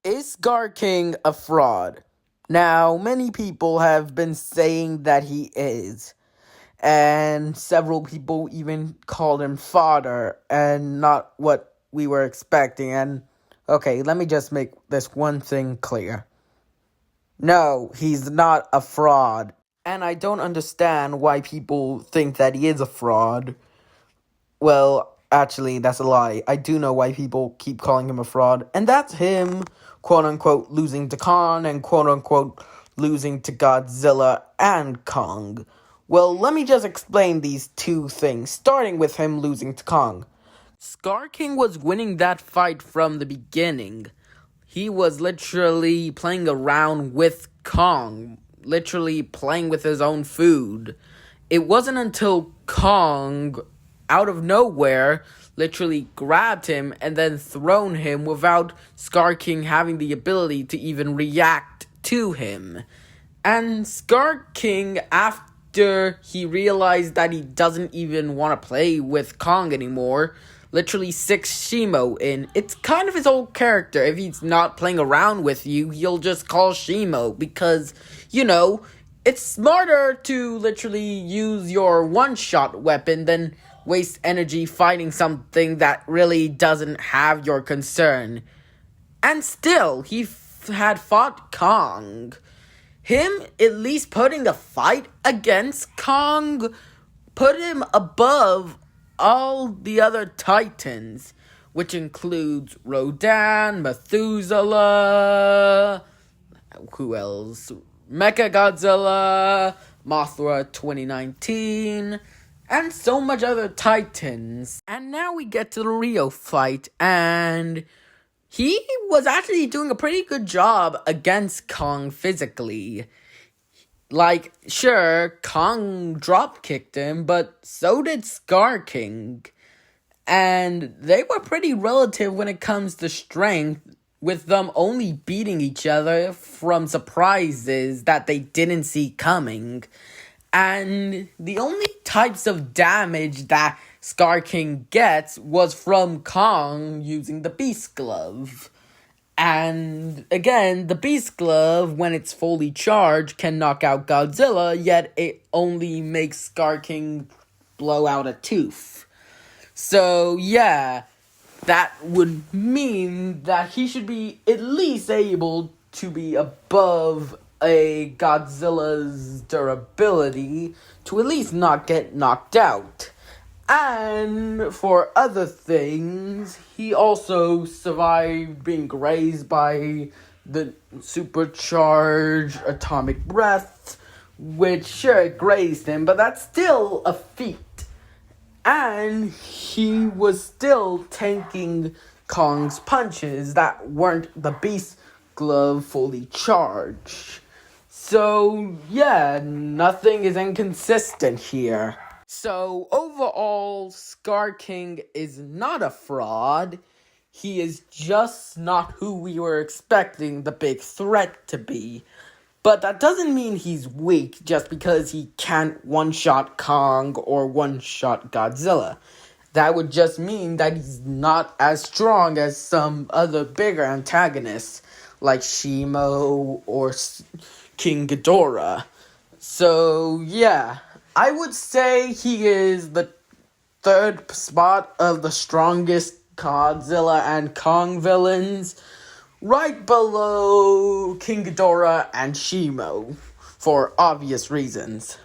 Is Skar King a fraud? Now, many people have been saying that he is, and several people even called him fodder, and not what we were expecting. And okay, let me just make this one thing clear. No, he's not a fraud, and I don't understand why people think that he is a fraud. Well, actually, that's a lie. I do know why people keep calling him a fraud, and that's him, quote unquote, losing to Kong and quote unquote losing to Godzilla and Kong. Well, let me just explain these two things, starting with him losing to Kong. Skar King was winning that fight from the beginning. He was literally playing around with Kong, literally playing with his own food. It wasn't until Kong, out of nowhere, literally grabbed him and then thrown him without Skar King having the ability to even react to him. And Skar King, after he realized that he doesn't even want to play with Kong anymore, literally six Shimo in. It's kind of his old character. If he's not playing around with you, he'll just call Shimo because, it's smarter to literally use your one-shot weapon than waste energy fighting something that really doesn't have your concern. And still, he had fought Kong. Him at least putting the fight against Kong put him above all the other Titans, which includes Rodan, Methuselah, who else? Mechagodzilla, Mothra 2019, and so much other Titans. And now we get to the Rio fight, and he was actually doing a pretty good job against Kong physically. Like, sure, Kong drop-kicked him, but so did Skar King. And they were pretty relative when it comes to strength, with them only beating each other from surprises that they didn't see coming. And the only types of damage that Skar King gets was from Kong using the Beast Glove. And again, the Beast Glove, when it's fully charged, can knock out Godzilla, yet it only makes Skar King blow out a tooth. So yeah, that would mean that he should be at least able to be above a Godzilla's durability to at least not get knocked out. And for other things, he also survived being grazed by the supercharged atomic breath, which sure it grazed him, but that's still a feat. And he was still tanking Kong's punches that weren't the Beast Glove fully charged. So yeah, nothing is inconsistent here. So, overall, Skar King is not a fraud. He is just not who we were expecting the big threat to be. But that doesn't mean he's weak just because he can't one-shot Kong or one-shot Godzilla. That would just mean that he's not as strong as some other bigger antagonists, like Shimo or King Ghidorah. So, yeah. I would say he is the third spot of the strongest Godzilla and Kong villains, right below King Ghidorah and Shimo, for obvious reasons.